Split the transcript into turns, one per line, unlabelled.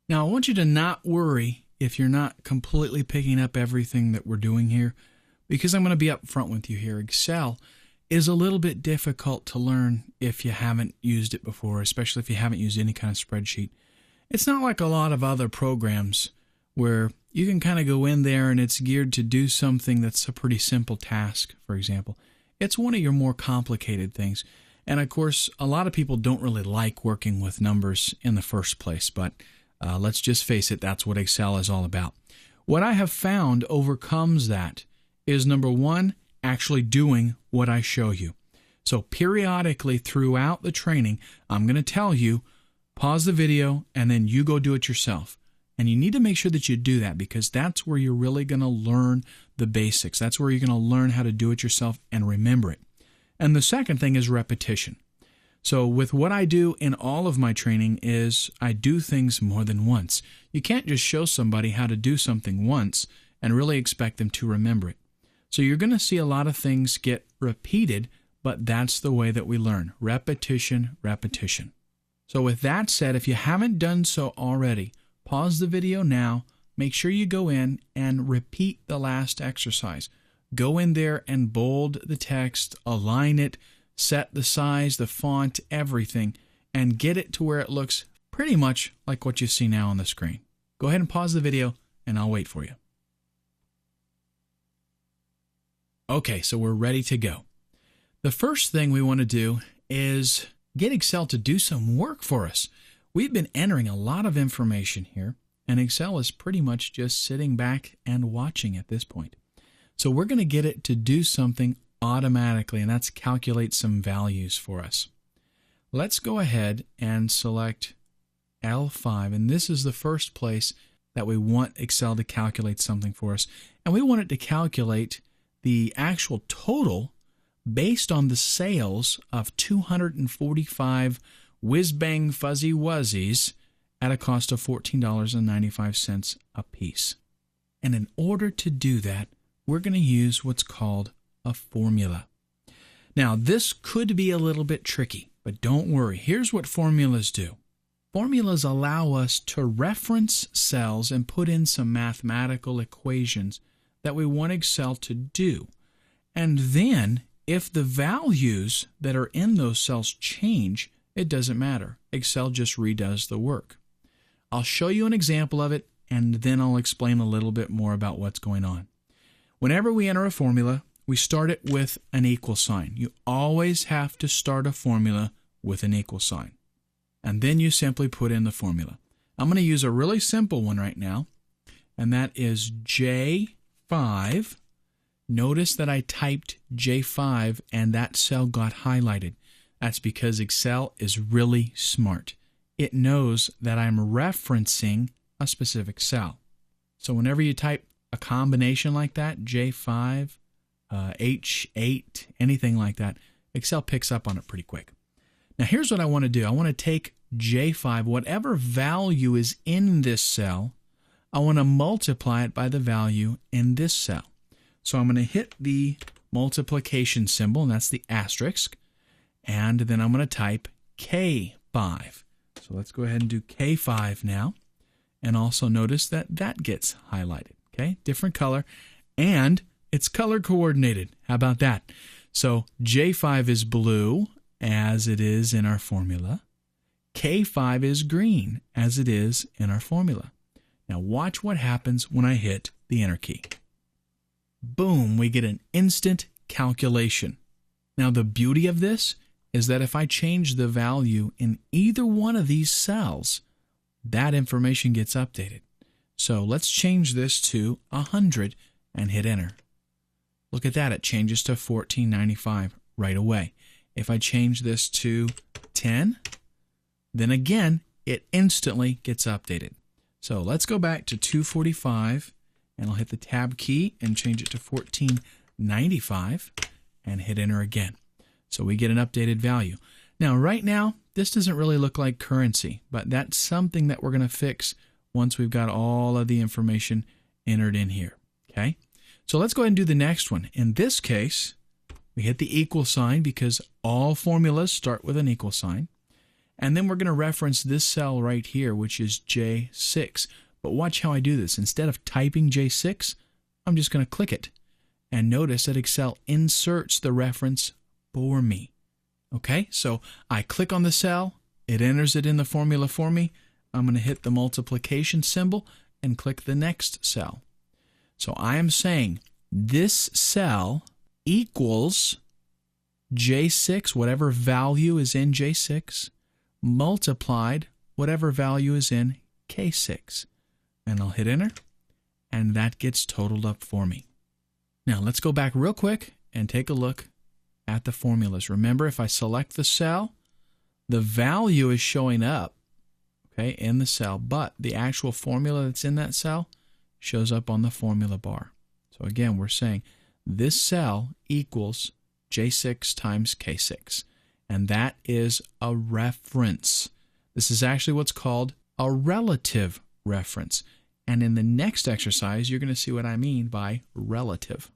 Now, I want you to not worry if you're not completely picking up everything that we're doing here, because I'm going to be upfront with you here. Excel is a little bit difficult to learn if you haven't used it before, especially if you haven't used any kind of spreadsheet. It's not like a lot of other programs where you can kind of go in there and it's geared to do something that's a pretty simple task, for example. It's one of your more complicated things. And of course, a lot of people don't really like working with numbers in the first place, but let's just face it, that's what Excel is all about. What I have found overcomes that is, number one, actually doing what I show you. So periodically throughout the training, I'm going to tell you, pause the video, and then you go do it yourself. And you need to make sure that you do that, because that's where you're really going to learn the basics. That's where you're going to learn how to do it yourself and remember it. And the second thing is repetition. So with what I do in all of my training is I do things more than once. You can't just show somebody how to do something once and really expect them to remember it. So you're going to see a lot of things get repeated, but that's the way that we learn. Repetition, repetition. So with that said, if you haven't done so already, pause the video now. Make sure you go in and repeat the last exercise. Go in there and bold the text, align it, set the size, the font, everything, and get it to where it looks pretty much like what you see now on the screen. Go ahead and pause the video, and I'll wait for you. Okay, so we're ready to go. The first thing we want to do is get Excel to do some work for us. We've been entering a lot of information here, and Excel is pretty much just sitting back and watching at this point. So we're going to get it to do something automatically, and that's calculate some values for us. Let's go ahead and select L5, and this is the first place that we want Excel to calculate something for us. And we want it to calculate the actual total based on the sales of 245 whiz-bang fuzzy wuzzies at a cost of $14.95 a piece. And in order to do that, we're going to use what's called a formula. Now, this could be a little bit tricky, but don't worry. Here's what formulas do. Formulas allow us to reference cells and put in some mathematical equations that we want Excel to do. And then, if the values that are in those cells change, it doesn't matter. Excel just redoes the work. I'll show you an example of it, and then I'll explain a little bit more about what's going on. Whenever we enter a formula, we start it with an equal sign. You always have to start a formula with an equal sign. And then you simply put in the formula. I'm going to use a really simple one right now, and that is J5. Notice that I typed J5 and that cell got highlighted. That's because Excel is really smart. It knows that I'm referencing a specific cell. So whenever you type a combination like that, J5, H8, anything like that, Excel picks up on it pretty quick. Now here's what I want to do. I want to take J5, whatever value is in this cell, I want to multiply it by the value in this cell. So I'm going to hit the multiplication symbol, and that's the asterisk, and then I'm going to type K5. So let's go ahead and do K5 now, and also notice that that gets highlighted. Okay, different color, and it's color coordinated. How about that? So J5 is blue, as it is in our formula. K5 is green, as it is in our formula. Now watch what happens when I hit the Enter key. Boom, we get an instant calculation. Now the beauty of this is that if I change the value in either one of these cells, that information gets updated. So let's change this to 100 and hit Enter. Look at that, it changes to $14.95 right away. If I change this to 10, then again, it instantly gets updated. So let's go back to 245, and I'll hit the Tab key and change it to $14.95 and hit Enter again. So we get an updated value. Now, right now, this doesn't really look like currency, but that's something that we're going to fix once we've got all of the information entered in here. Okay? So let's go ahead and do the next one. In this case, we hit the equal sign because all formulas start with an equal sign. And then we're going to reference this cell right here, which is J6. But watch how I do this. Instead of typing J6, I'm just going to click it. And notice that Excel inserts the reference for me. Okay, so I click on the cell, it enters it in the formula for me. I'm going to hit the multiplication symbol and click the next cell. So I am saying this cell equals J6, whatever value is in J6, multiplied whatever value is in K6. And I'll hit enter, and that gets totaled up for me. Now let's go back real quick and take a look at the formulas. Remember, if I select the cell, the value is showing up, okay, in the cell, but the actual formula that's in that cell shows up on the formula bar. So again, we're saying this cell equals J6 times K6, and that is a reference. This is actually what's called a relative reference. And in the next exercise, you're going to see what I mean by relative.